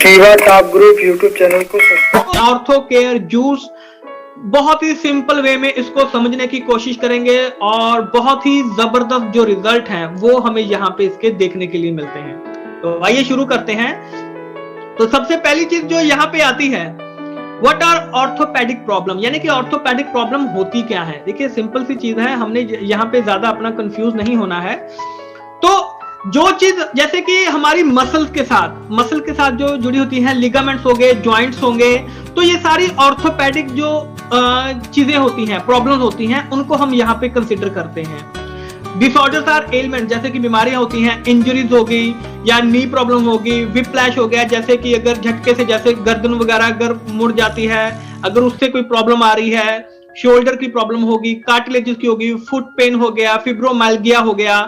Shiva top group YouTube channel को subscribe. Ortho care juice बहुत ही simple way में इसको समझने की कोशिश करेंगे और बहुत ही जबरदस्त जो रिजल्ट हैं वो हमें यहाँ पे इसके देखने के लिए मिलते हैं। तो आइए शुरू करते हैं। तो सबसे पहली चीज जो यहाँ पे आती है, व्हाट आर ऑर्थोपेडिक प्रॉब्लम, यानी कि ऑर्थोपेडिक प्रॉब्लम होती क्या है। देखिए सिंपल सी चीज है, हमने यहाँ पे ज्यादा अपना कंफ्यूज नहीं होना है। तो जो चीज जैसे कि हमारी मसल के साथ जो जुड़ी होती है, लिगामेंट्स हो गए, जॉइंट्स होंगे, तो ये सारी ऑर्थोपेडिक जो चीजें होती हैं, प्रॉब्लम्स होती हैं, उनको हम यहाँ पे कंसिडर करते हैं। डिसऑर्डर्स आर एलिमेंट, जैसे कि बीमारियां होती हैं, इंजरीज हो गई या नी प्रॉब्लम होगी, विप्लैश हो गया, जैसे कि अगर झटके से जैसे गर्दन वगैरह अगर मुड़ जाती है, अगर उससे कोई प्रॉब्लम आ रही है, शोल्डर की प्रॉब्लम होगी, कार्टिलेजेस की होगी, फुट पेन हो गया, फिब्रोमाइल्गिया हो गया।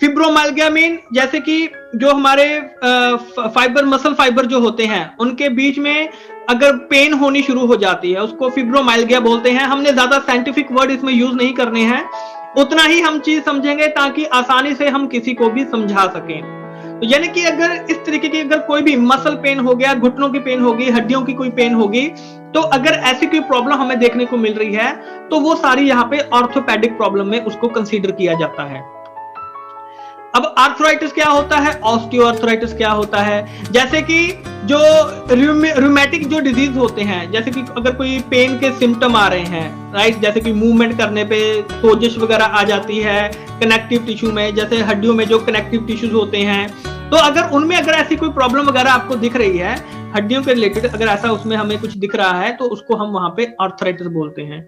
फिब्रोमाइल्गिया मीन जैसे कि जो हमारे फाइबर, मसल फाइबर जो होते हैं, उनके बीच में अगर पेन होनी शुरू हो जाती है, उसको फिब्रोमाइल्गिया बोलते हैं। हमने ज्यादा साइंटिफिक वर्ड इसमें यूज नहीं करने हैं, उतना ही हम चीज समझेंगे ताकि आसानी से हम किसी को भी समझा सकें। तो यानी कि अगर इस तरीके की अगर कोई भी मसल पेन हो गया, घुटनों की पेन होगी, हड्डियों की कोई पेन होगी, तो अगर ऐसी कोई प्रॉब्लम हमें देखने को मिल रही है तो वो सारी यहाँ पे ऑर्थोपेडिक प्रॉब्लम में उसको कंसीडर किया जाता है। अब आर्थराइटिस क्या होता है, ऑस्टियोआर्थराइटिस क्या होता है, जैसे कि जो रूमेटिक जो डिजीज होते हैं, जैसे कि अगर कोई पेन के सिम्टम आ रहे हैं, राइट, जैसे कि मूवमेंट करने पे सोजिश वगैरह आ जाती है कनेक्टिव टिश्यू में, जैसे हड्डियों में जो कनेक्टिव टिश्यूज होते हैं, तो अगर उनमें अगर ऐसी कोई प्रॉब्लम वगैरह आपको दिख रही है हड्डियों के रिलेटेड, अगर ऐसा उसमें हमें कुछ दिख रहा है तो उसको हम वहां पे आर्थराइटिस बोलते हैं।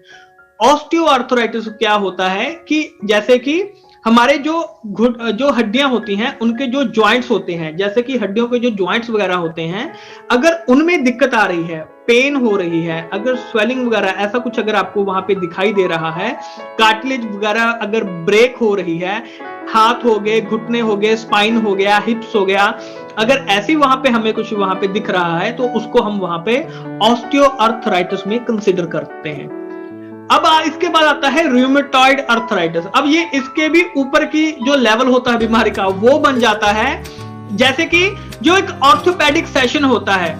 ऑस्टियोआर्थराइटिस क्या होता है कि जैसे कि हमारे जो हड्डियां होती हैं, उनके जो जॉइंट्स होते हैं, जैसे कि हड्डियों के जो जॉइंट्स वगैरह होते हैं, अगर उनमें दिक्कत आ रही है, पेन हो रही है, अगर स्वेलिंग वगैरह ऐसा कुछ अगर आपको वहां पे दिखाई दे रहा है, कार्टिलेज वगैरह अगर ब्रेक हो रही है, हाथ हो गए, घुटने हो गए, स्पाइन हो गया, हिप्स हो गया, अगर ऐसी वहां पे हमें कुछ वहां पे दिख रहा है तो उसको हम वहां पे ऑस्टियोआर्थराइटिस में कंसीडर करते हैं। अब इसके बाद आता है रूमेटॉइड अर्थराइटिस। अब ये इसके भी ऊपर की जो लेवल होता है बीमारी का वो बन जाता है, जैसे कि जो एक ऑर्थोपेडिक सेशन होता है।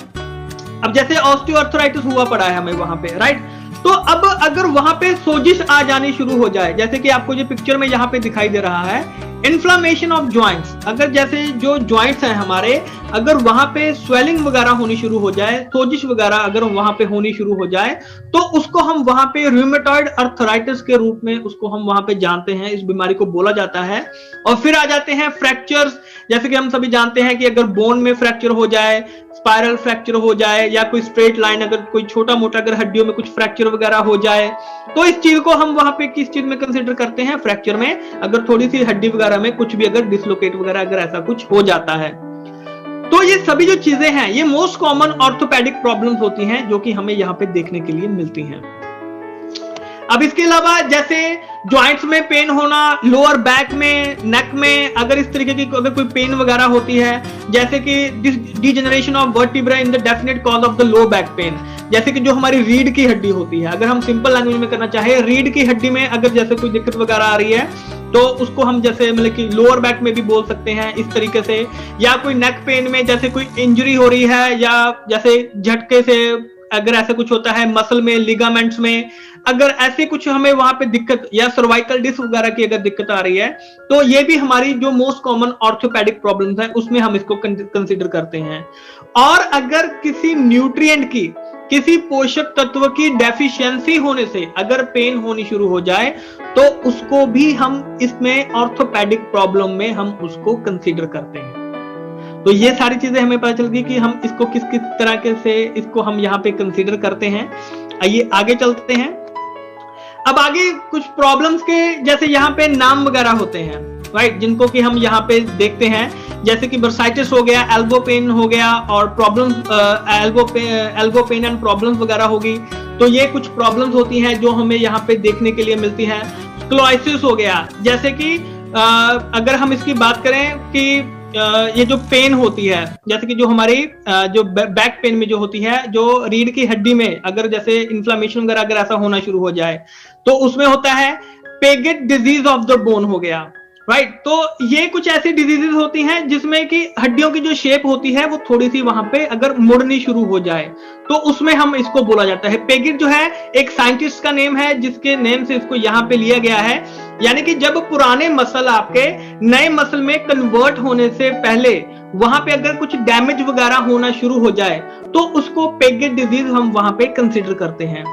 अब जैसे ऑस्टियोआर्थराइटिस हुआ पड़ा है हमें वहां पे, राइट, तो अब अगर वहां पे सोजिश आ जानी शुरू हो जाए, जैसे कि आपको जो पिक्चर में यहाँ पे दिखाई दे रहा है, इन्फ्लामेशन ऑफ जॉइंट्स, अगर जैसे जो जॉइंट्स हैं हमारे, अगर वहां पे स्वेलिंग वगैरह होनी शुरू हो जाए, सोजिश वगैरह अगर वहां पे होनी शुरू हो जाए, तो उसको हम वहां पे रूमेटॉइड अर्थराइटिस के रूप में उसको हम वहां पे जानते हैं, इस बीमारी को बोला जाता है। और फिर आ जाते हैं फ्रैक्चर्स, जैसे कि हम सभी जानते हैं कि अगर बोन में फ्रैक्चर हो जाए, स्पाइरल फ्रैक्चर हो जाए, या कोई स्ट्रेट लाइन अगर कोई छोटा मोटा अगर हड्डियों में कुछ फ्रैक्चर वगैरह हो जाए, तो इस चीज को हम वहां पे किस चीज में कंसीडर करते हैं, फ्रैक्चर में। अगर थोड़ी सी हड्डी वगैरह में कुछ भी अगर डिसलोकेट वगैरह अगर ऐसा कुछ हो जाता है, तो ये सभी जो चीजें हैं ये मोस्ट कॉमन ऑर्थोपेडिक प्रॉब्लम्स होती हैं जो कि हमें यहाँ पे देखने के लिए मिलती हैं। अब इसके अलावा जैसे जॉइंट्स में पेन होना, लोअर बैक में, नेक में अगर इस तरीके की अगर कोई पेन वगैरह होती है, जैसे कि degeneration of vertebra in the definite cause of the low back pain, जैसे कि जो हमारी रीढ़ की हड्डी होती है, अगर हम सिंपल लैंग्वेज में करना चाहे, रीढ़ की हड्डी में अगर जैसे कोई दिक्कत वगैरह आ रही है तो उसको हम जैसे मतलब कि लोअर बैक में भी बोल सकते हैं इस तरीके से, या कोई नेक पेन में जैसे कोई इंजरी हो रही है, या जैसे झटके से अगर ऐसा कुछ होता है मसल में, लिगामेंट्स में, अगर ऐसे कुछ हमें वहां पे दिक्कत, या सर्वाइकल डिस्क वगैरह की अगर दिक्कत आ रही है, तो ये भी हमारी जो मोस्ट कॉमन ऑर्थोपेडिक प्रॉब्लम्स है उसमें हम इसको कंसीडर करते हैं। और अगर किसी न्यूट्रिएंट की, किसी पोषक तत्व की डेफिशिएंसी होने से अगर पेन होनी शुरू हो जाए तो उसको भी हम इसमें ऑर्थोपेडिक प्रॉब्लम में हम उसको कंसीडर करते हैं। तो ये सारी चीजें हमें पता चल गई कि हम इसको किस किस तरह के से इसको हम यहाँ पे कंसीडर करते हैं। आइए आगे चलते हैं। अब आगे कुछ प्रॉब्लम्स के जैसे यहाँ पे नाम वगैरह होते हैं, राइट, जिनको कि हम यहाँ पे देखते हैं, जैसे कि बर्साइटिस हो गया, एल्बो पेन हो गया, और problems elbow pain and problems वगैरह होगी। तो ये कुछ प्रॉब्लम्स होती हैं जो हमें यहाँ पे देखने के लिए मिलती हैं। स्क्लोइसिस हो गया, जैसे कि अगर हम इसकी बात करें कि ये जो पेन होती है, जैसे कि जो हमारी जो बैक पेन में जो होती है, जो रीढ़ की हड्डी में अगर जैसे इन्फ्लामेशन वगैरह अगर ऐसा होना शुरू हो जाए तो उसमें होता है पेगेट डिजीज ऑफ द बोन हो गया, राइट तो ये कुछ ऐसी डिजीजेस होती हैं जिसमें कि हड्डियों की जो शेप होती है वो थोड़ी सी वहां पे अगर मुड़नी शुरू हो जाए तो उसमें हम इसको बोला जाता है। पेगिट जो है एक साइंटिस्ट का नेम है जिसके नेम से इसको यहाँ पे लिया गया है। यानी कि जब पुराने मसल आपके नए मसल में कन्वर्ट होने से पहले वहां पे अगर कुछ डैमेज वगैरह होना शुरू हो जाए तो उसको पेगिट डिजीज हम वहां पे कंसिडर करते हैं।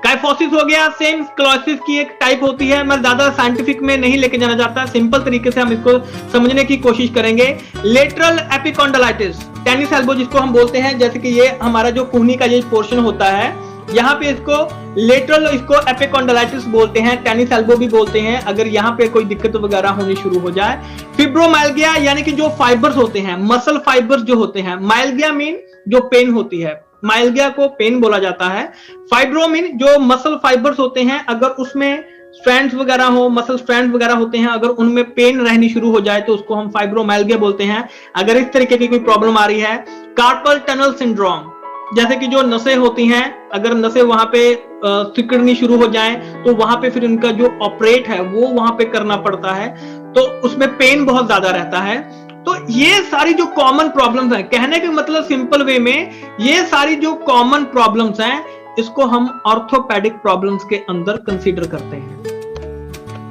काइफोसिस हो गया, सेम स्क्लेरोसिस की एक टाइप होती है। मैं ज्यादा साइंटिफिक में नहीं लेके जाना चाहता, सिंपल तरीके से हम इसको समझने की कोशिश करेंगे। लेटरल एपिकॉन्डालाइटिस, टेनिस एल्बो जिसको हम बोलते हैं, जैसे कि ये हमारा जो कुहनी का ये पोर्शन होता है यहाँ पे इसको लेटरल इसको एपिकॉन्डालाइटिस बोलते हैं, टेनिस एल्बो भी बोलते हैं अगर यहाँ पे कोई दिक्कत वगैरह होनी शुरू हो जाए। फिब्रोमाइल्गिया यानी कि जो फाइबर्स होते हैं, मसल फाइबर्स जो होते हैं, माइल्गिया मीन जो पेन होती है, माइल्गिया को पेन बोला जाता है। फाइब्रोमिन जो मसल फाइबर्स होते हैं अगर उसमें स्ट्रैंड्स वगैरह हो, मसल स्ट्रैंड्स वगैरह होते हैं, अगर उनमें पेन रहनी शुरू हो जाए तो उसको हम फाइब्रोमाइल्गिया बोलते हैं। अगर इस तरीके की कोई प्रॉब्लम आ रही है। कार्पल टनल सिंड्रोम, जैसे कि जो नसें होती हैं अगर नसें वहां पे सिकुड़नी शुरू हो जाएं तो वहां पे फिर उनका जो ऑपरेट है वो वहां पे करना पड़ता है तो उसमें पेन बहुत ज्यादा रहता है। तो ये सारी जो कॉमन प्रॉब्लम्स हैं, कहने के मतलब सिंपल वे में ये सारी जो कॉमन प्रॉब्लम्स हैं इसको हम ऑर्थोपेडिक प्रॉब्लम्स के अंदर कंसीडर करते हैं।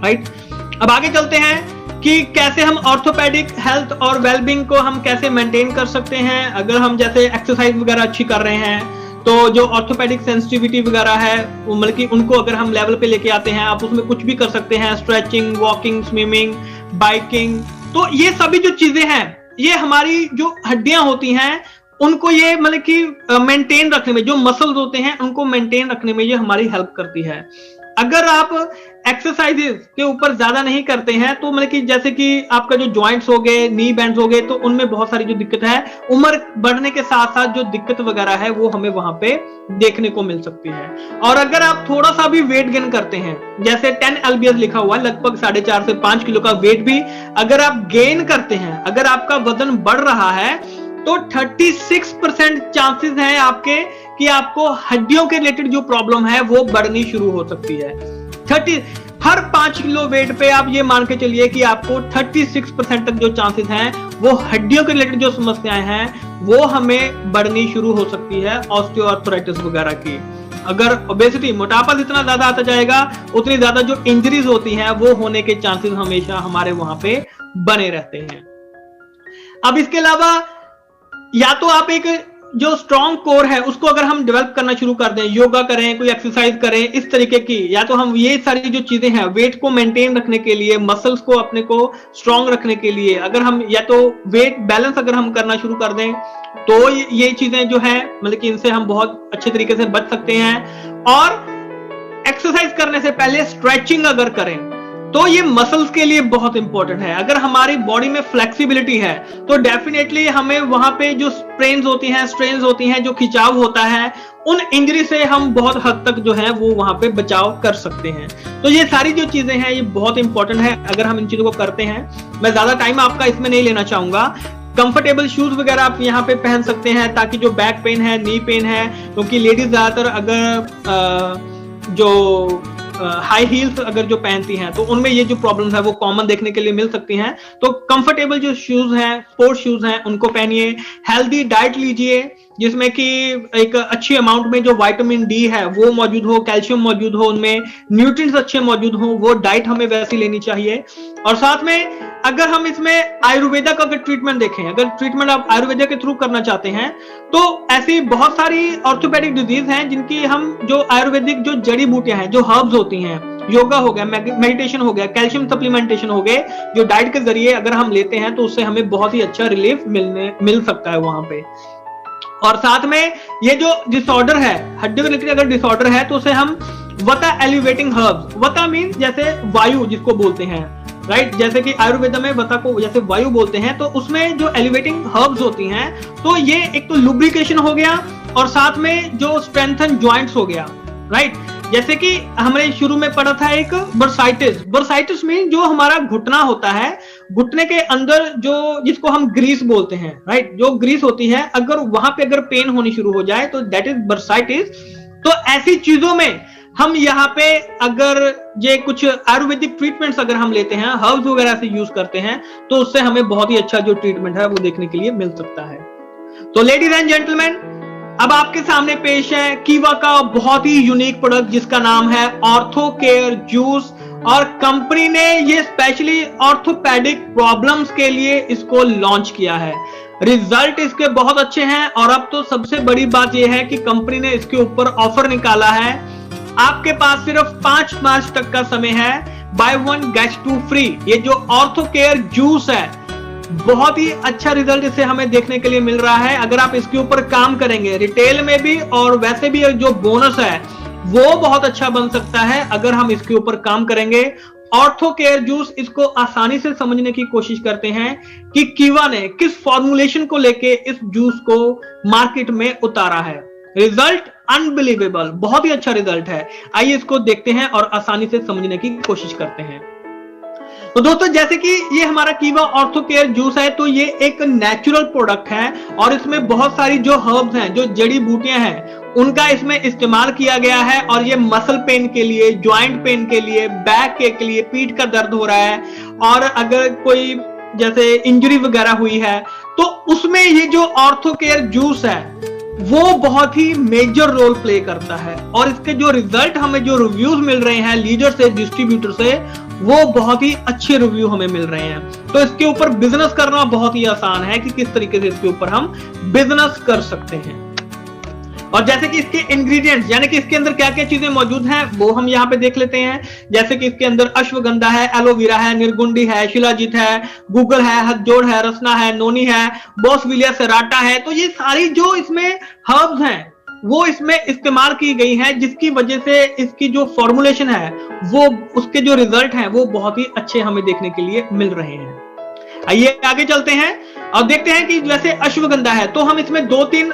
राइट, अब आगे चलते हैं कि कैसे हम ऑर्थोपेडिक हेल्थ और वेलबींग को हम कैसे मेंटेन कर सकते हैं। अगर हम जैसे एक्सरसाइज वगैरह अच्छी कर रहे हैं तो जो ऑर्थोपेडिक सेंसिटिविटी वगैरह है वो मतलब कि उनको अगर हम लेवल पे लेके आते हैं, आप उसमें कुछ भी कर सकते हैं, स्ट्रेचिंग, वॉकिंग, स्विमिंग, बाइकिंग। तो ये सभी जो चीजें हैं ये हमारी जो हड्डियां होती हैं उनको ये मतलब कि मेंटेन रखने में, जो मसल्स होते हैं उनको मेंटेन रखने में ये हमारी हेल्प करती है। अगर आप एक्सरसाइजेस के ऊपर ज्यादा नहीं करते हैं तो मतलब कि जैसे कि आपका जो जॉइंट्स हो गए, नी बैंड्स हो गए, तो उनमें बहुत सारी जो दिक्कत है, उम्र बढ़ने के साथ साथ जो दिक्कत वगैरह है वो हमें वहां पे देखने को मिल सकती है। और अगर आप थोड़ा सा भी वेट गेन करते हैं, जैसे 10 lbs लिखा हुआ है, लगभग 4.5 से 5 किलो का वेट भी अगर आप गेन करते हैं, अगर आपका वजन बढ़ रहा है तो 36% चांसेस हैं आपके कि आपको हड्डियों के रिलेटेड जो प्रॉब्लम है वो बढ़नी शुरू हो सकती है। हर 5 किलो वेट पे आप ये मान के चलिए कि आपको 36% तक जो चांसेस हैं वो हड्डियों के रिलेटेड जो समस्याएं हैं वो हमें बढ़नी शुरू हो सकती है, ऑस्टियोआर्थराइटिस वगैरह की। अगर ओबेसिटी, मोटापा जितना ज्यादा आता जाएगा उतनी ज्यादा जो इंजरीज होती हैं वो होने के चांसेस हमेशा हमारे वहां पे बने रहते हैं। अब इसके अलावा या तो आप एक जो स्ट्रॉन्ग कोर है उसको अगर हम डेवलप करना शुरू कर दें, योगा करें, कोई एक्सरसाइज करें इस तरीके की, या तो हम ये सारी जो चीजें हैं वेट को मेंटेन रखने के लिए, मसल्स को अपने को स्ट्रॉन्ग रखने के लिए अगर हम या तो वेट बैलेंस अगर हम करना शुरू कर दें तो ये चीजें जो है मतलब कि इनसे हम बहुत अच्छे तरीके से बच सकते हैं। और एक्सरसाइज करने से पहले स्ट्रेचिंग अगर करें तो ये मसल्स के लिए बहुत इंपॉर्टेंट है। अगर हमारी बॉडी में फ्लेक्सिबिलिटी है तो डेफिनेटली हमें वहां पे जो स्ट्रेन्स होती हैं, स्ट्रेन्स होती हैं, जो खिंचाव होता है, उन इंजरी से हम बहुत हद तक जो है वो वहां पे बचाव कर सकते हैं। तो ये सारी जो चीजें हैं ये बहुत इंपॉर्टेंट है अगर हम इन चीजों को करते हैं। मैं ज्यादा टाइम आपका इसमें नहीं लेना चाहूंगा। कंफर्टेबल शूज वगैरह आप यहाँ पे पहन सकते हैं ताकि जो बैक पेन है, नी पेन है, क्योंकि लेडीज ज्यादातर अगर जो हाई हील्स अगर जो पहनती हैं तो उनमें ये जो प्रॉब्लम्स है वो कॉमन देखने के लिए मिल सकती हैं। तो कंफर्टेबल जो शूज हैं, स्पोर्ट्स शूज हैं, उनको पहनिए। हेल्दी डाइट लीजिए जिसमें कि एक अच्छी अमाउंट में जो विटामिन डी है वो मौजूद हो, कैल्शियम मौजूद हो, उनमें न्यूट्रिएंट्स अच्छे मौजूद हो, वो डाइट हमें वैसी लेनी चाहिए। और साथ में अगर हम इसमें आयुर्वेदा का अगर ट्रीटमेंट देखें, अगर ट्रीटमेंट आप आयुर्वेदा के थ्रू करना चाहते हैं तो ऐसी बहुत सारी ऑर्थोपेडिक डिजीज हैं जिनकी हम जो आयुर्वेदिक जो जड़ी बूटियां हैं, जो हर्ब्स होती हैं, योगा हो गया, मेडिटेशन हो गया, कैल्शियम सप्लीमेंटेशन हो गए, जो डाइट के जरिए अगर हम लेते हैं तो उससे हमें बहुत ही अच्छा रिलीफ मिल सकता है वहां पे। और साथ में ये जो डिसऑर्डर है, हड्डियों के रिलेटेड अगर डिसऑर्डर है तो उसे हम वता एलिवेटिंग हर्ब्स, वता मीन जैसे वायु जिसको बोलते हैं, राइट, जैसे कि आयुर्वेद में वता को जैसे वायु बोलते हैं, तो उसमें जो एलिवेटिंग हर्ब्स होती हैं तो ये एक तो लुब्रिकेशन हो गया और साथ में जो स्ट्रेंथन जॉइंट्स हो गया, राइट। जैसे कि हमने शुरू में पढ़ा था एक बर्साइटिस में जो हमारा घुटना होता है, घुटने के अंदर जो जिसको हम ग्रीस बोलते हैं, राइट, जो ग्रीस होती है, अगर वहां पे अगर पेन होनी शुरू हो जाए तो दैट इज बर्साइटिस। तो ऐसी चीजों में हम यहाँ पे अगर ये कुछ आयुर्वेदिक ट्रीटमेंट्स अगर हम लेते हैं, हर्ब्स वगैरह से यूज करते हैं, तो उससे हमें बहुत ही अच्छा जो ट्रीटमेंट है वो देखने के लिए मिल सकता है। तो लेडीज एंड जेंटलमैन, अब आपके सामने पेश है कीवा का बहुत ही यूनिक प्रोडक्ट जिसका नाम है ऑर्थो केयर जूस, और कंपनी ने ये स्पेशली ऑर्थोपेडिक प्रॉब्लम्स के लिए इसको लॉन्च किया है। रिजल्ट इसके बहुत अच्छे हैं, और अब तो सबसे बड़ी बात यह है कि कंपनी ने इसके ऊपर ऑफर निकाला है। आपके पास सिर्फ 5 मार्च तक का समय है, बाय 1 गेट 2 फ्री। ये जो ऑर्थो केयर जूस है, बहुत ही अच्छा रिजल्ट इसे हमें देखने के लिए मिल रहा है। अगर आप इसके ऊपर काम करेंगे, रिटेल में भी और वैसे भी जो बोनस है वो बहुत अच्छा बन सकता है अगर हम इसके ऊपर काम करेंगे। ऑर्थो केयर जूस, इसको आसानी से समझने की कोशिश करते हैं कि कीवा ने किस फॉर्मुलेशन को लेके इस जूस को मार्केट में उतारा है। रिजल्ट अनबिलीवेबल, बहुत ही अच्छा रिजल्ट है। आइए इसको देखते हैं और आसानी से समझने की कोशिश करते हैं। तो दोस्तों, जैसे कि ये हमारा कीवा ऑर्थो केयर जूस है, तो ये एक नेचुरल प्रोडक्ट है और इसमें बहुत सारी जो हर्ब्स हैं, जो जड़ी बूटियां हैं, उनका इसमें इस्तेमाल किया गया है। और ये मसल पेन के लिए, ज्वाइंट पेन के लिए, बैक के लिए, पीठ का दर्द हो रहा है, और अगर कोई जैसे इंजरी वगैरह हुई है, तो उसमें ये जो ऑर्थो केयर जूस है वो बहुत ही मेजर रोल प्ले करता है। और इसके जो रिजल्ट हमें जो रिव्यूज मिल रहे हैं लीडर से, डिस्ट्रीब्यूटर से, वो बहुत ही अच्छे रिव्यू हमें मिल रहे हैं। तो इसके ऊपर बिजनेस करना बहुत ही आसान है कि किस तरीके से इसके ऊपर हम बिजनेस कर सकते हैं। और जैसे कि इसके इंग्रेडिएंट्स, यानी कि इसके अंदर क्या क्या चीजें मौजूद हैं, वो हम यहाँ पे देख लेते हैं। जैसे कि इसके अंदर अश्वगंधा है, एलोवेरा है, निर्गुंडी है, शिलाजीत है, गूगल है, हथजोड़ है, रसना है, नोनी है, बोसविलिया सेराटा है। तो ये सारी जो इसमें हर्ब्स हैं वो इसमें इस्तेमाल की गई हैं, जिसकी वजह से इसकी जो फॉर्मुलेशन है वो, उसके जो रिजल्ट हैं वो बहुत ही अच्छे हमें देखने के लिए मिल रहे हैं। आइए आगे चलते हैं और देखते हैं कि जैसे अश्वगंधा है, तो हम इसमें 2-3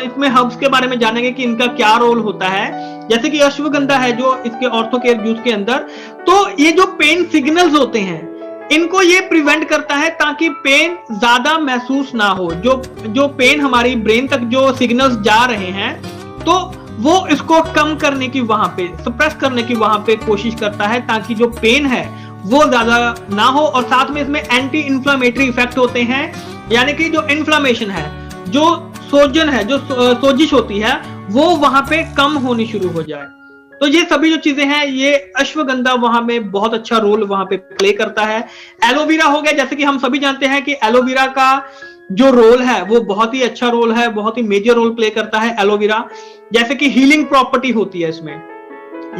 इसमें हर्ब्स के बारे में जानेंगे कि इनका क्या रोल होता है। जैसे कि अश्वगंधा है जो इसके ऑर्थो केयर जूस के अंदर, तो ये जो पेन सिग्नल्स होते हैं इनको ये प्रिवेंट करता है ताकि पेन ज्यादा महसूस ना हो। जो पेन हमारी ब्रेन तक जो सिग्नल्स जा रहे हैं, तो वो इसको कम करने की, वहां पे सप्रेस करने की वहां पे कोशिश करता है, ताकि जो पेन है वो ज्यादा ना हो। और साथ में इसमें एंटी इंफ्लेमेटरी इफेक्ट होते हैं, यानी कि जो इन्फ्लेमेशन है, जो सोजन है, जो सोजिश होती है, वो वहां पे कम होनी शुरू हो जाए। तो ये सभी जो चीजें हैं, ये अश्वगंधा वहां में बहुत अच्छा रोल वहां पे प्ले करता है। एलोवेरा हो गया, जैसे कि हम सभी जानते हैं कि एलोवेरा का जो रोल है वो बहुत ही अच्छा रोल है, बहुत ही मेजर रोल प्ले करता है एलोवेरा। जैसे कि हीलिंग प्रॉपर्टी होती है इसमें,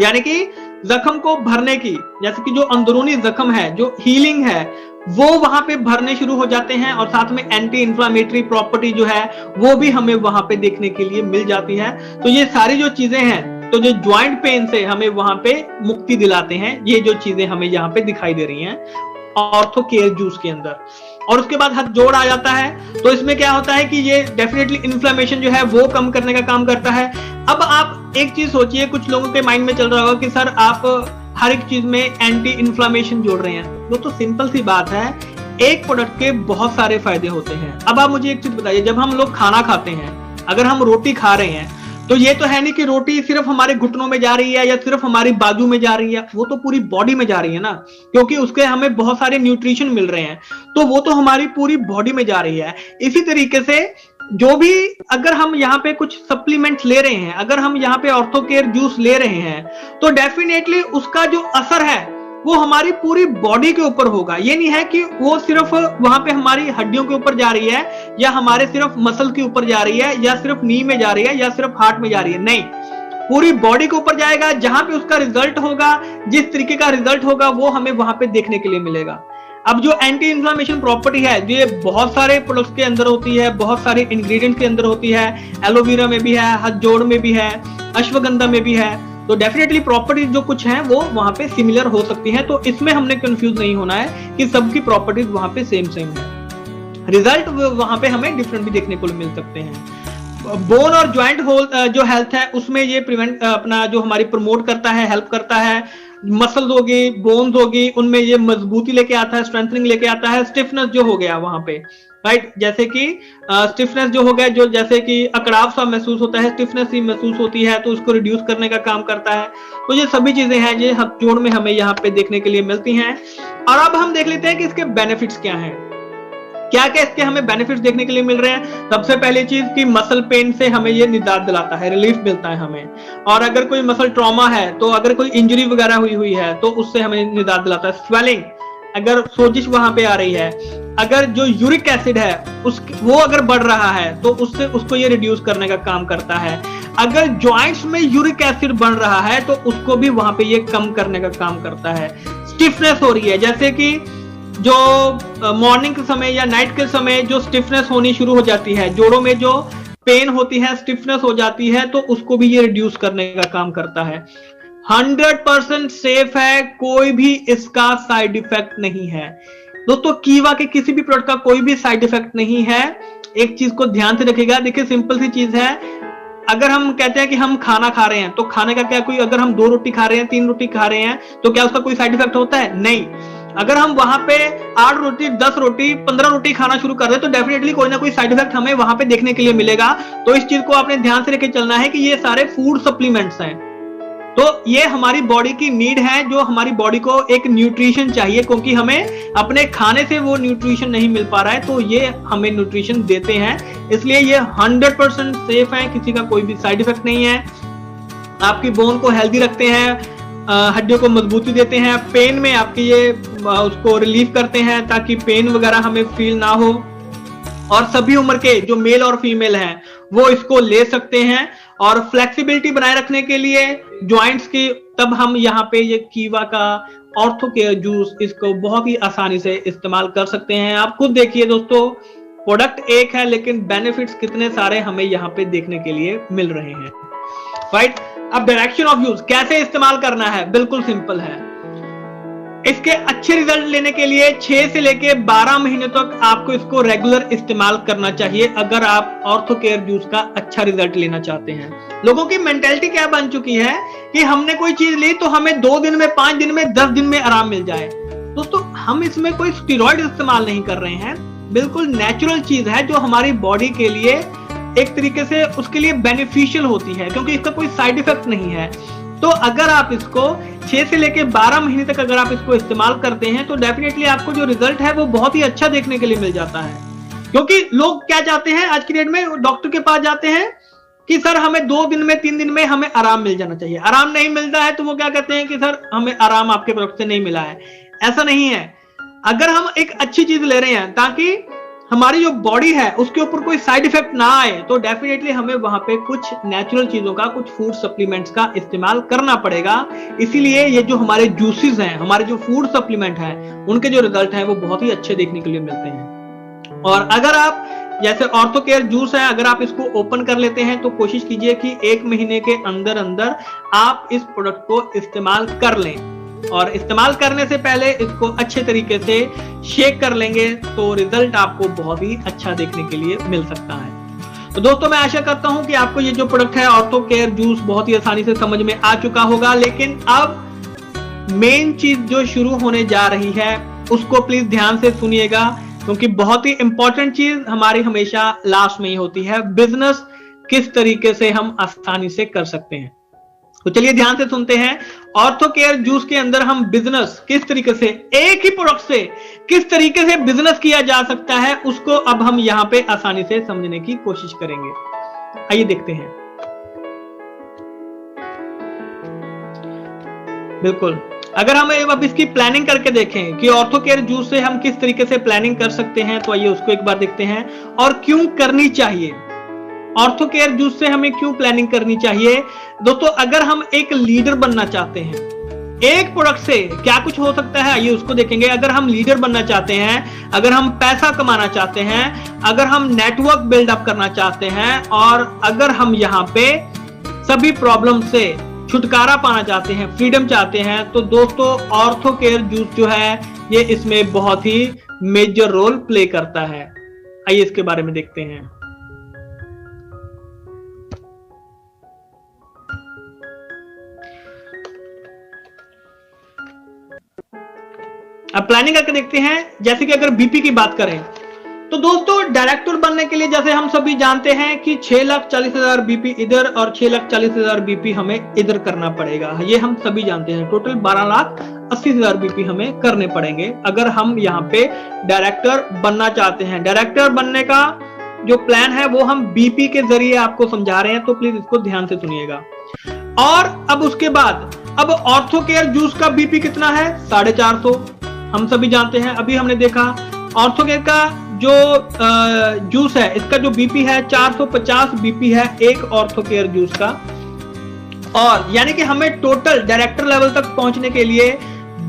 यानी कि जख्म को भरने की, जैसे कि जो अंदरूनी जख्म है, जो हीलिंग है, वो वहां पे भरने शुरू हो जाते हैं। और साथ में एंटी इंफ्लेमेटरी प्रॉपर्टी जो है वो भी हमें वहां पे देखने के लिए मिल जाती है। तो ये सारी जो चीजें हैं, तो जो ज्वाइंट पेन से हमें वहां पे मुक्ति दिलाते हैं, ये जो चीजें हमें यहाँ पे दिखाई दे रही हैं ऑर्थो केयर जूस के अंदर। और उसके बाद हथजोड़ आ जाता है, तो इसमें क्या होता है कि ये डेफिनेटली इन्फ्लेमेशन जो है वो कम करने का काम करता है। अब आप एक चीज सोचिए, कुछ लोगों के माइंड में चल रहा होगा कि सर आप हर एक चीज में एंटी इन्फ्लेमेशन जोड़ रहे हैं। वो तो सिंपल सी बात है, एक प्रोडक्ट के बहुत सारे फायदे होते हैं। अब आप मुझे एक चीज बताइए, जब हम लोग खाना खाते हैं, अगर हम रोटी खा रहे हैं, तो ये तो है नहीं कि रोटी सिर्फ हमारे घुटनों में जा रही है या सिर्फ हमारी बाजू में जा रही है, वो तो पूरी बॉडी में जा रही है ना, क्योंकि उसके हमें बहुत सारे न्यूट्रिशन मिल रहे हैं, तो वो तो हमारी पूरी बॉडी में जा रही है। इसी तरीके से जो भी, अगर हम यहाँ पे कुछ सप्लीमेंट्स ले रहे हैं, अगर हम यहाँ पे ऑर्थो केयर जूस ले रहे हैं, तो डेफिनेटली उसका जो असर है वो हमारी पूरी बॉडी के ऊपर होगा। ये नहीं है कि वो सिर्फ वहां पे हमारी हड्डियों के ऊपर जा रही है, या हमारे सिर्फ मसल के ऊपर जा रही है, या सिर्फ नी में जा रही है, या सिर्फ हार्ट में जा रही है। नहीं, पूरी बॉडी के ऊपर जाएगा। जहां पे उसका रिजल्ट होगा, जिस तरीके का रिजल्ट होगा, वो हमें वहां पे देखने के लिए मिलेगा। अब जो एंटी इन्फ्लेमेशन प्रॉपर्टी है, ये बहुत सारे प्रोडक्ट्स के अंदर होती है, बहुत सारे इंग्रेडिएंट्स के अंदर होती है। एलोवेरा में भी है, हथजोड़ में भी है, अश्वगंधा में भी है। तो डेफिनेटली प्रॉपर्टीज जो कुछ हैं वो वहां पे सिमिलर हो सकती हैं, तो इसमें हमने कंफ्यूज नहीं होना है कि सबकी प्रॉपर्टीज वहां पे सेम है। रिजल्ट वहां पे हमें डिफरेंट भी देखने को मिल सकते हैं। बोन और ज्वाइंट होल जो हेल्थ है, उसमें ये प्रिवेंट अपना जो हमारी प्रमोट करता है, हेल्प करता है। मसल्स होगी, बोन्स होगी, उनमें ये मजबूती लेके आता है, स्ट्रेंथनिंग लेके आता है। स्टिफनेस जो हो गया वहां पे, राइट, जैसे कि स्टिफनेस जो हो गया, जो जैसे कि अकड़ाव सा महसूस होता है, स्टिफनेस ही महसूस होती है, तो उसको रिड्यूस करने का काम करता है। तो ये सभी चीजें हैं ये हथजोड़ में हमें यहाँ पे देखने के लिए मिलती हैं। और अब हम देख लेते हैं कि इसके बेनिफिट्स क्या हैं, क्या क्या इसके हमें बेनिफिट्स देखने के लिए मिल रहे हैं। सबसे पहली चीज कि मसल पेन से हमें ये निजात दिलाता है, रिलीफ मिलता है हमें। और अगर कोई मसल ट्रॉमा है, तो अगर कोई इंजरी वगैरह हुई है तो उससे हमें निजात दिलाता है। स्वेलिंग, अगर सोजिश वहां पे आ रही है, अगर जो यूरिक एसिड है वो अगर बढ़ रहा है तो उससे उसको ये रिड्यूस करने का काम करता है। अगर जॉइंट्स में यूरिक एसिड बढ़ रहा है तो उसको भी वहां पे ये कम करने का काम करता है। स्टिफनेस हो रही है, जैसे कि जो मॉर्निंग के समय या नाइट के समय जो स्टिफनेस होनी शुरू हो जाती है, जोड़ों में जो पेन होती है, स्टिफनेस हो जाती है, तो उसको भी ये रिड्यूस करने का काम करता है। 100% सेफ है, कोई भी इसका साइड इफेक्ट नहीं है। दोस्तों कीवा के किसी भी प्रोडक्ट का कोई भी साइड इफेक्ट नहीं है। एक चीज को ध्यान से रखिएगा, देखिए सिंपल सी चीज है, अगर हम कहते हैं कि हम खाना खा रहे हैं तो खाने का क्या कोई, अगर हम 2 रोटी खा रहे हैं, 3 रोटी खा रहे हैं, तो क्या उसका कोई साइड इफेक्ट होता है? नहीं। अगर हम वहां पे 8 रोटी, 10 रोटी, 15 रोटी खाना शुरू कर रहे हैं तो डेफिनेटली कोई ना कोई साइड इफेक्ट हमें वहां पे देखने के लिए मिलेगा। तो इस चीज को आपने ध्यान से लेके चलना है कि ये सारे फूड सप्लीमेंट्स हैं, तो ये हमारी बॉडी की नीड है, जो हमारी बॉडी को एक न्यूट्रिशन चाहिए, क्योंकि हमें अपने खाने से वो न्यूट्रिशन नहीं मिल पा रहा है, तो ये हमें न्यूट्रिशन देते हैं। इसलिए ये 100% सेफ है, किसी का कोई भी साइड इफेक्ट नहीं है। आपकी बोन को हेल्दी रखते हैं, हड्डियों को मजबूती देते हैं, पेन में आपके ये उसको रिलीफ करते हैं ताकि पेन वगैरह हमें फील ना हो। और सभी उम्र के जो मेल और फीमेल हैं वो इसको ले सकते हैं। और फ्लेक्सिबिलिटी बनाए रखने के लिए जॉइंट्स की, तब हम यहाँ पे ये कीवा का ऑर्थो केयर जूस इसको बहुत ही आसानी से इस्तेमाल कर सकते हैं। आप खुद देखिए दोस्तों, प्रोडक्ट एक है लेकिन बेनिफिट्स कितने सारे हमें यहाँ पे देखने के लिए मिल रहे हैं, राइट। अब डायरेक्शन ऑफ यूज, कैसे इस्तेमाल करना है, बिल्कुल सिंपल है। इसके अच्छे रिजल्ट लेने के लिए 6 से लेके 12 महीने तक आपको इसको रेगुलर इस्तेमाल करना चाहिए, अगर आप ऑर्थो केयर जूस का अच्छा रिजल्ट लेना चाहते हैं। लोगों की मेंटेलिटी क्या बन चुकी है कि हमने कोई चीज ली तो हमें 2 दिन में, 5 दिन में, 10 दिन में आराम मिल जाए। दोस्तों हम इसमें कोई स्टेरॉइड इस्तेमाल नहीं कर रहे हैं, बिल्कुल नेचुरल चीज है जो हमारी बॉडी के लिए एक तरीके से उसके लिए बेनिफिशियल होती है, क्योंकि इसका कोई साइड इफेक्ट नहीं है। तो अगर आप इसको 6 से लेके 12 महीने तक अगर आप इसको इस्तेमाल करते हैं तो डेफिनेटली आपको जो रिजल्ट है वो बहुत ही अच्छा देखने के लिए मिल जाता है। क्योंकि लोग क्या चाहते हैं आज की डेट में, डॉक्टर के पास जाते हैं कि सर हमें 2 दिन में, 3 दिन में हमें आराम मिल जाना चाहिए। आराम नहीं मिलता है तो वो क्या कहते हैं कि सर हमें आराम आपके प्रोडक्ट से नहीं मिला है। ऐसा नहीं है, अगर हम एक अच्छी चीज ले रहे हैं ताकि हमारी जो बॉडी है उसके ऊपर कोई साइड इफेक्ट ना आए, तो डेफिनेटली हमें वहां पे कुछ नेचुरल चीजों का, कुछ फूड सप्लीमेंट्स का इस्तेमाल करना पड़ेगा। इसीलिए ये जो हमारे जूसेस हैं, हमारे जो फूड सप्लीमेंट हैं, उनके जो रिजल्ट हैं वो बहुत ही अच्छे देखने के लिए मिलते हैं। और अगर आप जैसे ऑर्थो केयर जूस है, अगर आप इसको ओपन कर लेते हैं तो कोशिश कीजिए कि 1 महीने के अंदर अंदर आप इस प्रोडक्ट को इस्तेमाल कर लें। और इस्तेमाल करने से पहले इसको अच्छे तरीके से शेक कर लेंगे तो रिजल्ट आपको बहुत ही अच्छा देखने के लिए मिल सकता है। तो दोस्तों मैं आशा करता हूं कि आपको ये जो प्रोडक्ट है ऑर्थो केयर जूस बहुत ही आसानी से समझ में आ चुका होगा। लेकिन अब मेन चीज जो शुरू होने जा रही है उसको प्लीज ध्यान से सुनिएगा, क्योंकि बहुत ही इंपॉर्टेंट चीज हमारी हमेशा लास्ट में ही होती है, बिजनेस किस तरीके से हम आसानी से कर सकते हैं। तो चलिए ध्यान से सुनते हैं, ऑर्थो केयर जूस के अंदर हम बिजनेस किस तरीके से, एक ही प्रोडक्ट से किस तरीके से बिजनेस किया जा सकता है, उसको अब हम यहां पे आसानी से समझने की कोशिश करेंगे। आइए देखते हैं। बिल्कुल, अगर हम अब इसकी प्लानिंग करके देखें कि ऑर्थो केयर जूस से हम किस तरीके से प्लानिंग कर सकते हैं, तो आइए उसको एक बार देखते हैं और क्यों करनी चाहिए। ऑर्थो केयर जूस से हमें क्यों प्लानिंग करनी चाहिए। दोस्तों अगर हम एक लीडर बनना चाहते हैं, एक प्रोडक्ट से क्या कुछ हो सकता है आइए उसको देखेंगे। अगर हम लीडर बनना चाहते हैं, अगर हम पैसा कमाना चाहते हैं, अगर हम नेटवर्क बिल्डअप करना चाहते हैं, और अगर हम यहाँ पे सभी प्रॉब्लम से छुटकारा पाना चाहते हैं, फ्रीडम चाहते हैं, तो दोस्तों ऑर्थो केयर जूस जो है ये इसमें बहुत ही मेजर रोल प्ले करता है। आइए इसके बारे में देखते हैं। अब प्लानिंग करके देखते हैं। जैसे कि अगर बीपी की बात करें तो दोस्तों डायरेक्टर बनने के लिए जैसे हम सभी जानते हैं कि 6,40,000 बीपी इधर और 6,40,000 बीपी हमें इधर करना पड़ेगा। ये हम सभी जानते हैं। टोटल 12,80,000 बीपी हमें करने पड़ेंगे अगर हम यहाँ पे डायरेक्टर बनना चाहते हैं। डायरेक्टर बनने का जो प्लान है वो हम बीपी के जरिए आपको समझा रहे हैं, तो प्लीज इसको ध्यान से सुनिएगा। और अब उसके बाद अब ऑर्थोकेयर जूस का बीपी कितना है? 450। हम सभी जानते हैं, अभी हमने देखा ऑर्थोकेयर का जो जूस है इसका जो बीपी है 450 बीपी है एक ऑर्थोकेयर जूस का। और यानी कि हमें टोटल डायरेक्टर लेवल तक पहुंचने के लिए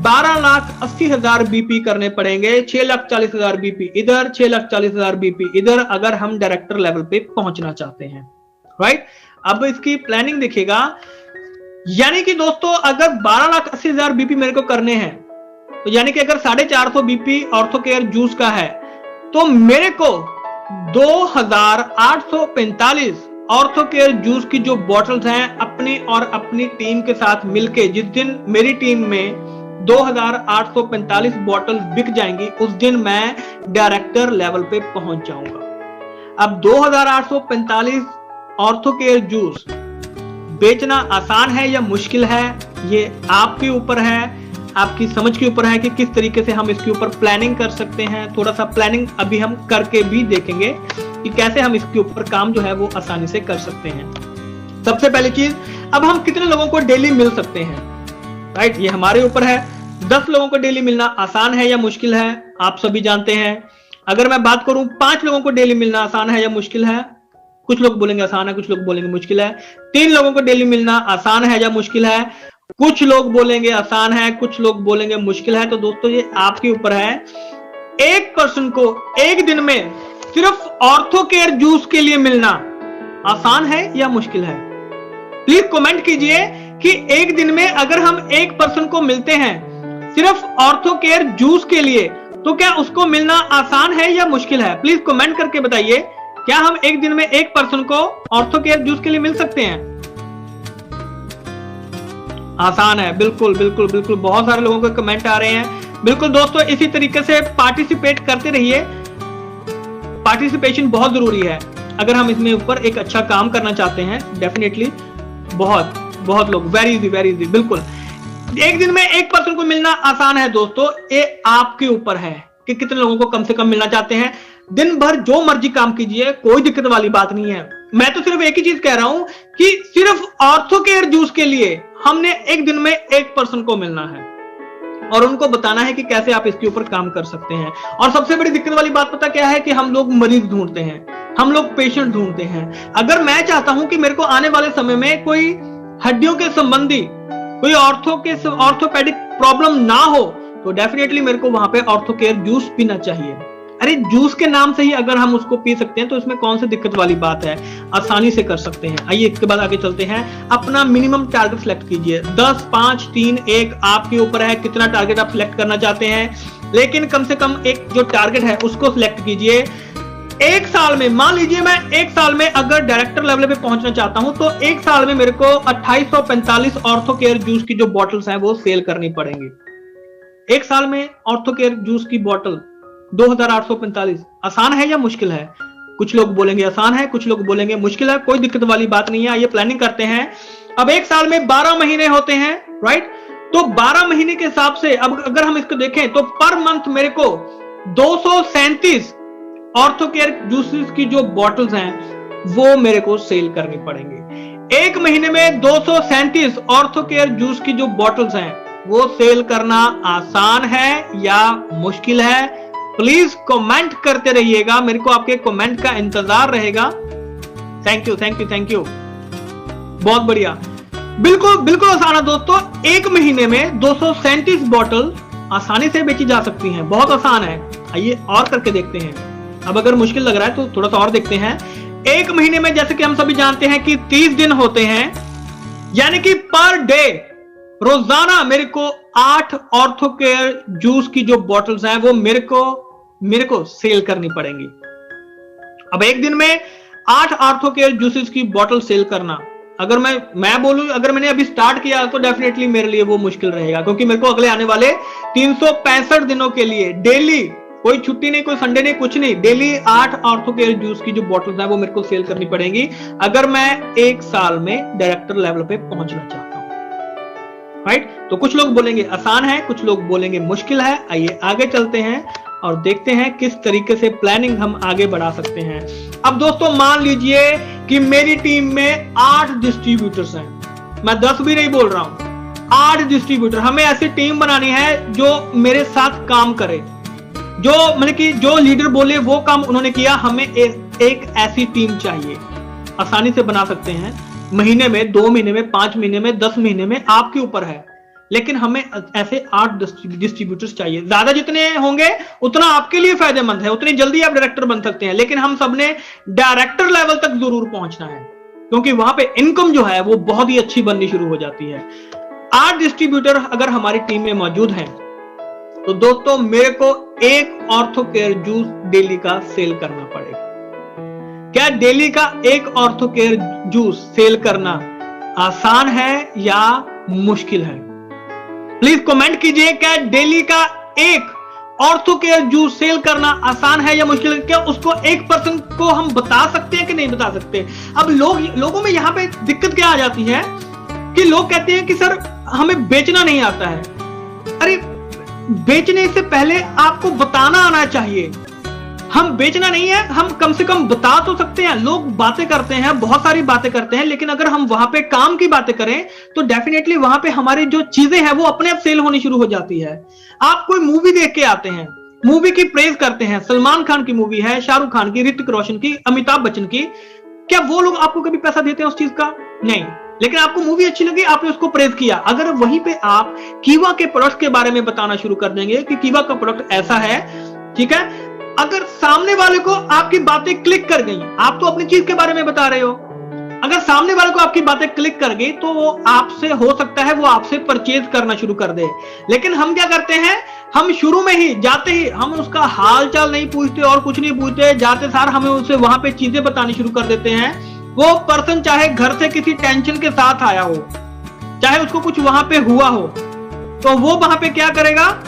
12,80,000 बीपी करने पड़ेंगे। 6,40,000 बीपी इधर, 6,40,000 बीपी इधर, अगर हम डायरेक्टर लेवल पे पहुंचना चाहते हैं। राइट, अब इसकी प्लानिंग देखिएगा। यानी कि दोस्तों अगर 12,80,000 बीपी मेरे को करने हैं, तो यानी कि अगर 450 बीपी ऑर्थोकेयर जूस का है तो मेरे को 2,845 ऑर्थोकेयर जूस की जो बॉटल्स हैं अपनी और अपनी टीम के साथ मिलके, जिस दिन मेरी टीम में 2,845 बॉटल बिक जाएंगी उस दिन मैं डायरेक्टर लेवल पे पहुंच जाऊंगा। अब 2,845 ऑर्थोकेयर जूस बेचना आसान है या मुश्किल है, ये आपके ऊपर है, आपकी समझ के ऊपर है कि किस तरीके से हम इसके ऊपर प्लानिंग कर सकते हैं। थोड़ा सा प्लानिंग अभी हम करके भी देखेंगे कि कैसे हम इसके ऊपर काम जो है वो आसानी से कर सकते हैं। सबसे पहली चीज, अब हम कितने लोगों को डेली मिल सकते हैं? राइट, ये हमारे ऊपर है। 10 लोगों को डेली मिलना आसान है या मुश्किल है, आप सभी जानते हैं। अगर मैं बात करूं 5 लोगों को डेली मिलना आसान है या मुश्किल है, कुछ लोग बोलेंगे आसान है, कुछ लोग बोलेंगे मुश्किल है। 3 लोगों को डेली मिलना आसान है या मुश्किल है, कुछ लोग बोलेंगे आसान है, कुछ लोग बोलेंगे मुश्किल है। तो दोस्तों ये आपके ऊपर है। एक पर्सन को एक दिन में सिर्फ ऑर्थोकेयर जूस के लिए मिलना आसान है या मुश्किल है? प्लीज कमेंट कीजिए कि एक दिन में अगर हम एक पर्सन को मिलते हैं सिर्फ ऑर्थोकेयर जूस के लिए, तो क्या उसको मिलना आसान है या मुश्किल है? प्लीज कमेंट करके बताइए, क्या हम एक दिन में एक पर्सन को ऑर्थोकेयर जूस के लिए मिल सकते हैं? आसान है, बिल्कुल बिल्कुल बिल्कुल। बहुत सारे लोगों के कमेंट आ रहे हैं। बिल्कुल दोस्तों, इसी तरीके से पार्टिसिपेट करते रहिए। पार्टिसिपेशन बहुत जरूरी है अगर हम इसमें ऊपर एक अच्छा काम करना चाहते हैं। डेफिनेटली बहुत लोग वेरी इजी बिल्कुल। एक दिन में एक पर्सन को मिलना आसान है दोस्तों, ये आपके ऊपर है कि कितने लोगों को कम से कम मिलना चाहते हैं। दिन भर जो मर्जी काम कीजिए, कोई दिक्कत वाली बात नहीं है। मैं तो सिर्फ एक ही चीज कह रहा हूं कि सिर्फ ऑर्थोकेयर जूस के लिए हमने एक दिन में एक पर्सन को मिलना है और उनको बताना है कि कैसे आप इसके ऊपर काम कर सकते हैं। और सबसे बड़ी दिक्कत वाली बात पता क्या है कि हम लोग मरीज ढूंढते हैं, हम लोग पेशेंट ढूंढते हैं। अगर मैं चाहता हूं कि मेरे को आने वाले समय में कोई हड्डियों के संबंधी कोई ऑर्थोपेडिक प्रॉब्लम ना हो, तो डेफिनेटली मेरे को वहां पे ऑर्थोकेयर जूस पीना चाहिए। अरे जूस के नाम से ही अगर हम उसको पी सकते हैं तो इसमें कौन सी दिक्कत वाली बात है, आसानी से कर सकते हैं। आइए इसके बाद आगे चलते हैं। अपना मिनिमम टारगेट सिलेक्ट कीजिए। 10, 5, 3, 1 आपके ऊपर है कितना टारगेट आप सिलेक्ट करना चाहते हैं, लेकिन कम से कम एक जो टारगेट है उसको सिलेक्ट कीजिए। एक साल में, मान लीजिए मैं एक साल में अगर डायरेक्टर लेवल पे पहुंचना चाहता हूं तो एक साल में मेरे को 2845 ऑर्थोकेयर जूस की जो बॉटल्स हैं वो सेल करनी पड़ेंगी। एक साल में ऑर्थोकेयर जूस की बॉटल 2,845 आसान है या मुश्किल है? कुछ लोग बोलेंगे आसान है, कुछ लोग बोलेंगे मुश्किल है। कोई दिक्कत वाली बात नहीं है। आइए प्लानिंग करते हैं। अब एक साल में 12 महीने होते हैं, राइट? तो 12 महीने के हिसाब से अब अगर हम इसको देखें तो पर मंथ मेरे को 237 ऑर्थोकेयर जूसेस की जो बॉटल्स हैं वो मेरे को सेल करनी पड़ेंगी। एक महीने में 237 ऑर्थोकेयर जूस की जो बॉटल्स हैं वो सेल करना आसान है या मुश्किल है? प्लीज कमेंट करते रहिएगा, मेरे को आपके कमेंट का इंतजार रहेगा। Thank you. बहुत बढ़िया, बिल्कुल आसान है दोस्तों। एक महीने में 237 बॉटल आसानी से बेची जा सकती हैं, बहुत आसान है। आइए और करके देखते हैं। अब अगर मुश्किल लग रहा है तो थोड़ा सा और देखते हैं। एक महीने में जैसे कि हम सभी जानते हैं कि 30 दिन होते हैं, यानी कि पर डे रोजाना मेरे को 8 ऑर्थोकेयर जूस की जो बॉटल्स हैं वो मेरे को सेल करनी पड़ेंगी। अब एक दिन में 8 ऑर्थोकेयर जूसेस की बॉटल सेल करना अगर मैं बोलूं, अगर मैंने अभी स्टार्ट किया तो डेफिनेटली मेरे लिए वो मुश्किल रहेगा, क्योंकि मेरे को अगले आने वाले 365 दिनों के लिए डेली, कोई छुट्टी नहीं, कोई संडे नहीं, कुछ नहीं, डेली 8 ऑर्थो केयर जूस की जो बॉटल्स है वो मेरे को सेल करनी पड़ेंगी अगर मैं 1 साल में डायरेक्टर लेवल पे पहुंचना चाहता हूं। राइट? तो कुछ लोग बोलेंगे आसान है, कुछ लोग बोलेंगे मुश्किल है। आइए आगे चलते हैं और देखते हैं किस तरीके से प्लानिंग हम आगे बढ़ा सकते हैं। अब दोस्तों मान लीजिए कि मेरी टीम में 8 डिस्ट्रीब्यूटर्स हैं, मैं 10 भी नहीं बोल रहा हूं, 8 डिस्ट्रीब्यूटर। हमें ऐसी टीम बनानी है जो मेरे साथ काम करे, जो मतलब कि जो लीडर बोले वो काम उन्होंने किया। हमें एक ऐसी टीम चाहिए, आसानी से बना सकते हैं, महीने में, 2 महीने में, 5 महीने में, 10 महीने में, आपके ऊपर है। लेकिन हमें ऐसे 8 डिस्ट्रीब्यूटर्स चाहिए। ज्यादा जितने होंगे उतना आपके लिए फायदेमंद है, उतनी जल्दी आप डायरेक्टर बन सकते हैं। लेकिन हम सबने डायरेक्टर लेवल तक जरूर पहुंचना है, क्योंकि वहां पे इनकम जो है वो बहुत ही अच्छी बननी शुरू हो जाती है। 8 डिस्ट्रीब्यूटर अगर हमारी टीम में मौजूद हैं तो दोस्तों मेरे को एक ऑर्थो केयर जूस डेली का सेल करना पड़ेगा। क्या डेली का एक ऑर्थो केयर जूस सेल करना आसान है या मुश्किल है? प्लीज कमेंट कीजिए, क्या डेली का एक ऑर्थो केयर जूस सेल करना आसान है या मुश्किल है? क्या उसको 1% को हम बता सकते हैं कि नहीं बता सकते? अब लोगों में यहां पे दिक्कत क्या आ जाती है कि लोग कहते हैं कि सर हमें बेचना नहीं आता है। अरे बेचने से पहले आपको बताना आना चाहिए। हम बेचना नहीं है, हम कम से कम बता तो सकते हैं। लोग बातें करते हैं, बहुत सारी बातें करते हैं, लेकिन अगर हम वहां पे काम की बातें करें तो डेफिनेटली वहां पे हमारी जो चीजें हैं वो अपने आप सेल होनी शुरू हो जाती है। आप कोई मूवी देख के आते हैं, मूवी की प्रेज करते हैं, सलमान खान की मूवी है, शाहरुख खान की, ऋतिक रोशन की, अमिताभ बच्चन की, क्या वो लोग आपको कभी पैसा देते हैं उस चीज का? नहीं। लेकिन आपको मूवी अच्छी लगी, आपने उसको प्रेज किया। अगर वहीं पे आप कीवा के प्रोडक्ट के बारे में बताना शुरू कर देंगे कि कीवा का प्रोडक्ट ऐसा है, ठीक है, अगर सामने वाले को आपकी बातें क्लिक कर गई, आप तो अपनी चीज के बारे में बता रहे हो, अगर सामने वाले को आपकी बातें क्लिक कर गई तो वो आपसे, हो सकता है वो आपसे परचेज करना शुरू कर दे। लेकिन हम क्या करते हैं, हम शुरू में ही जाते ही हम उसका हाल चाल नहीं पूछते और कुछ नहीं पूछते, जाते सार हमें उसे वहां पे चीजें बतानी शुरू कर देते हैं। वो पर्सन चाहे घर से किसी टेंशन के साथ आया हो, चाहे उसको कुछ वहां पे हुआ हो, तो वो वहां पे क्या करेगा,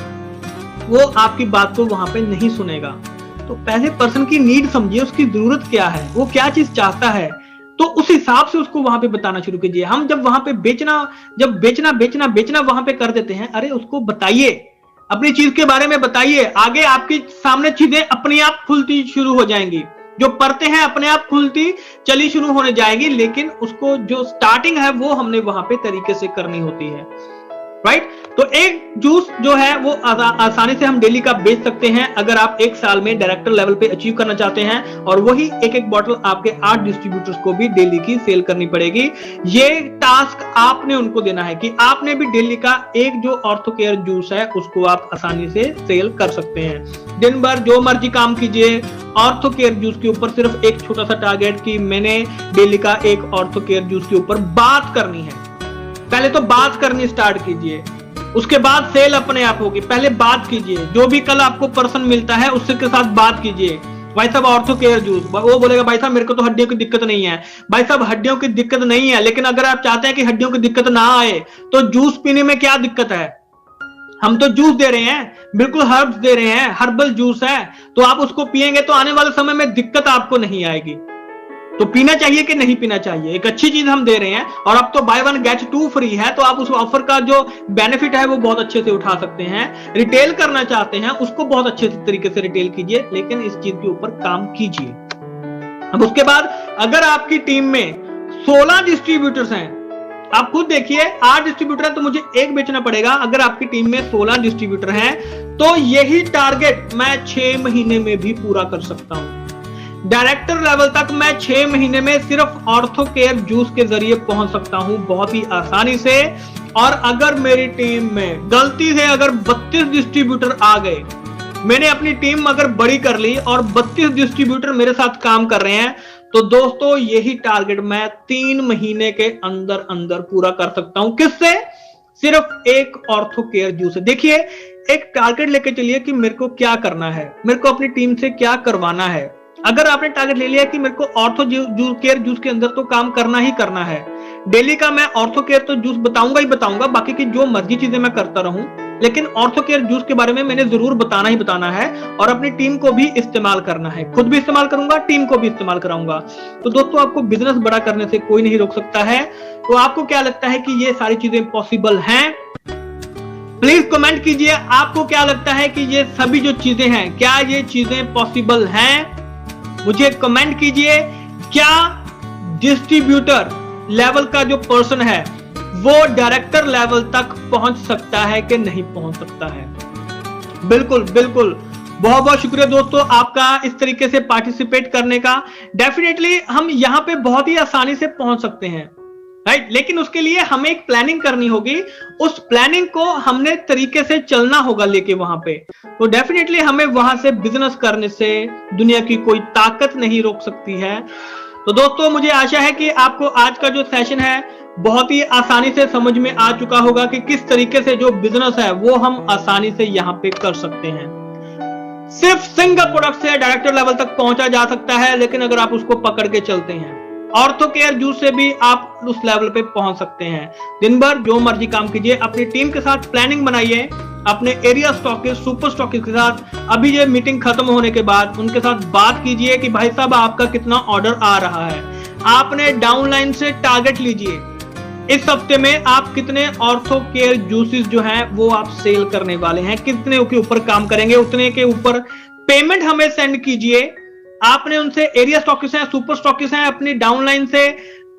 वो आपकी बात को वहां पे नहीं सुनेगा। तो पहले पर्सन की नीड समझिए, उसकी जरूरत क्या है, वो क्या चीज चाहता है, तो उस हिसाब से उसको वहां पे बताना शुरू कीजिए। हम जब वहां पे बेचना वहां पे कर देते हैं, अरे उसको बताइए, अपनी चीज के बारे में बताइए, आगे आपके सामने चीजें अपने आप खुलती शुरू हो जाएंगी, जो परतें हैं अपने आप खुलती चली शुरू होने जाएगी। लेकिन उसको जो स्टार्टिंग है वो हमने वहां पे तरीके से करनी होती है। राइट? तो एक जूस जो है वो आसानी से हम डेली का बेच सकते हैं अगर आप 1 साल में डायरेक्टर लेवल पे अचीव करना चाहते हैं, और वही एक बॉटल आपके 8 डिस्ट्रीब्यूटर्स को भी डेली की सेल करनी पड़ेगी। ये टास्क आपने उनको देना है कि आपने भी डेली का एक जो ऑर्थो केयर जूस है उसको आप आसानी से सेल कर सकते हैं। दिन भर जो मर्जी काम कीजिए, ऑर्थो केयर जूस के ऊपर सिर्फ एक छोटा सा टारगेट कि मैंने डेली का एक ऑर्थो केयर जूस के ऊपर बात करनी है। पहले तो बात करनी स्टार्ट कीजिए, उसके बाद सेल अपने आप होगी। पहले बात कीजिए, जो भी कल आपको पर्सन मिलता है उससे के साथ बात कीजिए। भाई साहब ऑर्थो केयर जूस, वो बोलेगा भाई साहब मेरे को तो हड्डियों की दिक्कत नहीं है। भाई साहब हड्डियों की दिक्कत नहीं है, लेकिन अगर आप चाहते हैं कि हड्डियों की दिक्कत ना आए तो जूस पीने में क्या दिक्कत है? हम तो जूस दे रहे हैं, बिल्कुल हर्ब्स दे रहे हैं, हर्बल जूस है, तो आप उसको पिएंगे तो आने वाले समय में दिक्कत आपको नहीं आएगी। तो पीना चाहिए कि नहीं पीना चाहिए, एक अच्छी चीज हम दे रहे हैं। और अब तो बाय 1 गेट 2 फ्री है, तो आप उस ऑफर का जो बेनिफिट है वो बहुत अच्छे से उठा सकते हैं। रिटेल करना चाहते हैं उसको बहुत अच्छे तरीके से रिटेल कीजिए, लेकिन इस चीज के ऊपर काम कीजिए। अब उसके बाद अगर आपकी टीम में 16 डिस्ट्रीब्यूटर्स हैं, आप खुद देखिए 8 डिस्ट्रीब्यूटर है तो मुझे एक बेचना पड़ेगा। अगर आपकी टीम में 16 डिस्ट्रीब्यूटर हैं तो यही टारगेट मैं 6 महीने में भी पूरा कर सकता हूं। डायरेक्टर लेवल तक मैं 6 महीने में सिर्फ ऑर्थो केयर जूस के जरिए पहुंच सकता हूं, बहुत ही आसानी से। और अगर मेरी टीम में गलती से अगर 32 डिस्ट्रीब्यूटर आ गए, मैंने अपनी टीम अगर बड़ी कर ली और 32 डिस्ट्रीब्यूटर मेरे साथ काम कर रहे हैं, तो दोस्तों यही टारगेट मैं 3 महीने के अंदर अंदर पूरा कर सकता हूं। किससे? सिर्फ एक ऑर्थो केयर जूस से। देखिए, एक टारगेट लेके चलिए कि मेरे को क्या करना है, मेरे को अपनी टीम से क्या करवाना है। अगर आपने टारगेट ले लिया कि मेरे को ऑर्थो केयर जूस के अंदर तो काम करना ही करना है, डेली का मैं ऑर्थो केयर तो जूस बताऊंगा ही बताऊंगा, बाकी की जो मर्जी चीजें मैं करता रहूं, लेकिन ऑर्थो केयर जूस के बारे में मैंने जरूर बताना ही बताना है और अपनी टीम को भी इस्तेमाल करना है। खुद भी इस्तेमाल करूंगा, टीम को भी इस्तेमाल कराऊंगा। तो दोस्तों, आपको बिजनेस बड़ा करने से कोई नहीं रोक सकता है। तो आपको क्या लगता है कि ये सारी चीजें पॉसिबल हैं? प्लीज कमेंट कीजिए, आपको क्या लगता है कि ये सभी जो चीजें हैं, क्या ये चीजें पॉसिबल हैं? मुझे कमेंट कीजिए। क्या डिस्ट्रीब्यूटर लेवल का जो पर्सन है वो डायरेक्टर लेवल तक पहुंच सकता है कि नहीं पहुंच सकता है? बिल्कुल बिल्कुल। बहुत बहुत शुक्रिया दोस्तों आपका इस तरीके से पार्टिसिपेट करने का। डेफिनेटली हम यहां पे बहुत ही आसानी से पहुंच सकते हैं, राइट? लेकिन उसके लिए हमें एक प्लानिंग करनी होगी। उस प्लानिंग को हमने तरीके से चलना होगा लेके वहां पे। तो डेफिनेटली हमें वहां से बिजनेस करने से दुनिया की कोई ताकत नहीं रोक सकती है। तो दोस्तों, मुझे आशा है कि आपको आज का जो सेशन है बहुत ही आसानी से समझ में आ चुका होगा कि किस तरीके से जो बिजनेस है वो हम आसानी से यहां पे कर सकते हैं। सिर्फ सिंगल प्रोडक्ट से डायरेक्टर लेवल तक पहुंचा जा सकता है, लेकिन अगर आप उसको पकड़ के चलते हैं, ऑर्थो केयर जूस से भी आप उस लेवल पे पहुंच सकते हैं। दिन भर जो मर्जी काम कीजिए, अपनी टीम के साथ प्लानिंग बनाइए, अपने एरिया स्टॉकिस्ट, सुपर स्टॉकिस्ट के साथ अभी ये मीटिंग खत्म होने के बाद उनके साथ बात कीजिए कि भाई साहब आपका कितना ऑर्डर आ रहा है। आपने डाउनलाइन से टारगेट लीजिए, इस हफ्ते में आप कितने ऑर्थो केयर जूसेस जो हैं वो आप सेल करने वाले हैं, कितने के ऊपर काम करेंगे, उतने के ऊपर पेमेंट हमें सेंड कीजिए। आपने उनसे एरिया स्टॉकिस्ट हैं, सुपर स्टॉकिस्ट हैं, अपनी डाउनलाइन से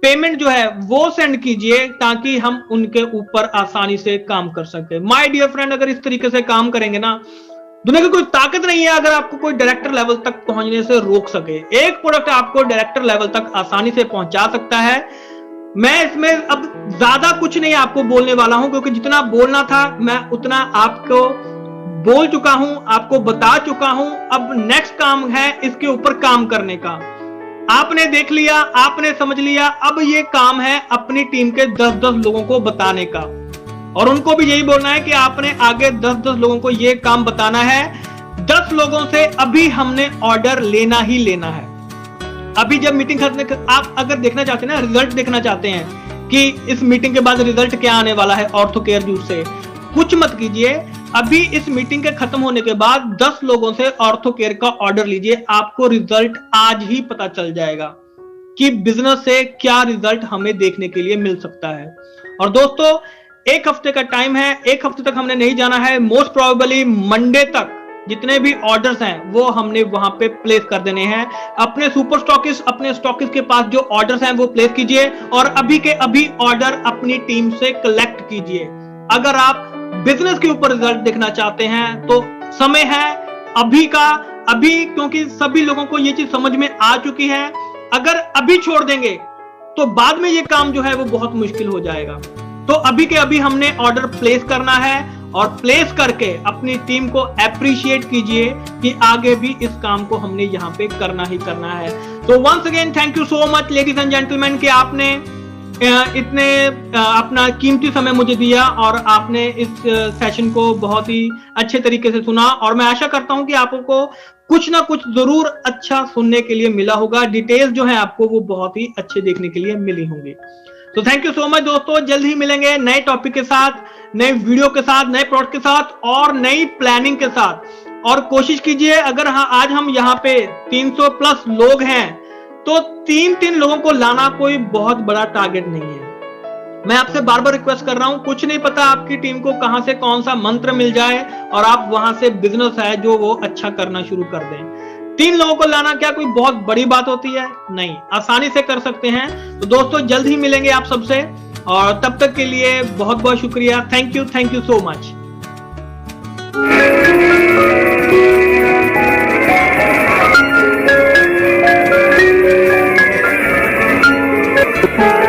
पेमेंट जो है वो सेंड कीजिए ताकि हम उनके ऊपर आसानी से काम कर सके। माय डियर फ्रेंड, अगर इस तरीके से काम करेंगे ना, दुनिया की कोई ताकत नहीं है अगर आपको कोई डायरेक्टर लेवल तक पहुंचने से रोक सके। एक प्रोडक्ट आपको डायरेक्टर लेवल तक आसानी से पहुंचा सकता है। मैं इसमें अब ज्यादा कुछ नहीं आपको बोलने वाला हूं, क्योंकि जितना बोलना था मैं उतना आपको बोल चुका हूं, आपको बता चुका हूं। अब नेक्स्ट काम है इसके ऊपर काम करने का। आपने देख लिया, आपने समझ लिया, अब ये काम है अपनी टीम के 10-10 लोगों को बताने का, और उनको भी यही बोलना है कि आपने आगे 10-10 लोगों को ये काम बताना है। 10 लोगों से अभी हमने ऑर्डर लेना ही लेना है। अभी जब मीटिंग खत्म, आप अगर देखना चाहते हैं ना, रिजल्ट देखना चाहते हैं कि इस मीटिंग के बाद रिजल्ट क्या आने वाला है ऑर्थो केयर जूस से, कुछ मत कीजिए। अभी इस मीटिंग के खत्म होने के बाद 10 लोगों से ऑर्थो केयर का ऑर्डर लीजिए। आपको रिजल्ट आज ही पता चल जाएगा कि बिजनेस से क्या रिजल्ट हमें देखने के लिए मिल सकता है। और दोस्तों, 1 हफ्ते का टाइम है, 1 हफ्ते तक हमने नहीं जाना है। मोस्ट प्रोबेबली मंडे तक जितने भी ऑर्डर्स हैं वो हमने वहां पे प्लेस कर देने हैं। अपने सुपर स्टॉकिस्ट, अपने स्टॉकिस्ट के पास जो ऑर्डर्स हैं वो प्लेस कीजिए और अभी के अभी ऑर्डर अपनी टीम से कलेक्ट कीजिए। अगर आप बिजनेस के ऊपर रिजल्ट देखना चाहते हैं तो समय है अभी का अभी, क्योंकि सभी लोगों को ये चीज समझ में आ चुकी है। अगर अभी छोड़ देंगे तो बाद में ये काम जो है वो बहुत मुश्किल हो जाएगा। तो अभी के अभी हमने ऑर्डर प्लेस करना है और प्लेस करके अपनी टीम को एप्रिशिएट कीजिए कि आगे भी इस काम को हमने यहाँ पे करना ही करना है। तो once again thank you so much ladies and gentleman कि आपने इतने अपना कीमती समय मुझे दिया और आपने इस सेशन को बहुत ही अच्छे तरीके से सुना, और मैं आशा करता हूं कि आपको कुछ ना कुछ जरूर अच्छा सुनने के लिए मिला होगा। डिटेल्स जो है आपको वो बहुत ही अच्छे देखने के लिए मिली होंगी। तो थैंक यू सो मच दोस्तों, जल्द ही मिलेंगे नए टॉपिक के साथ, नए वीडियो के साथ, नए प्रोडक्ट के साथ और नई प्लानिंग के साथ। और कोशिश कीजिए, अगर आज हम यहाँ पे 300 प्लस लोग हैं तो 3-3 लोगों को लाना कोई बहुत बड़ा टारगेट नहीं है। मैं आपसे बार बार रिक्वेस्ट कर रहा हूं, कुछ नहीं पता आपकी टीम को कहां से कौन सा मंत्र मिल जाए और आप वहां से बिजनेस है जो वो अच्छा करना शुरू कर दें। 3 लोगों को लाना क्या कोई बहुत बड़ी बात होती है? नहीं, आसानी से कर सकते हैं। तो दोस्तों, जल्द ही मिलेंगे आप सबसे, और तब तक के लिए बहुत बहुत शुक्रिया। Thank you so much. Thank you.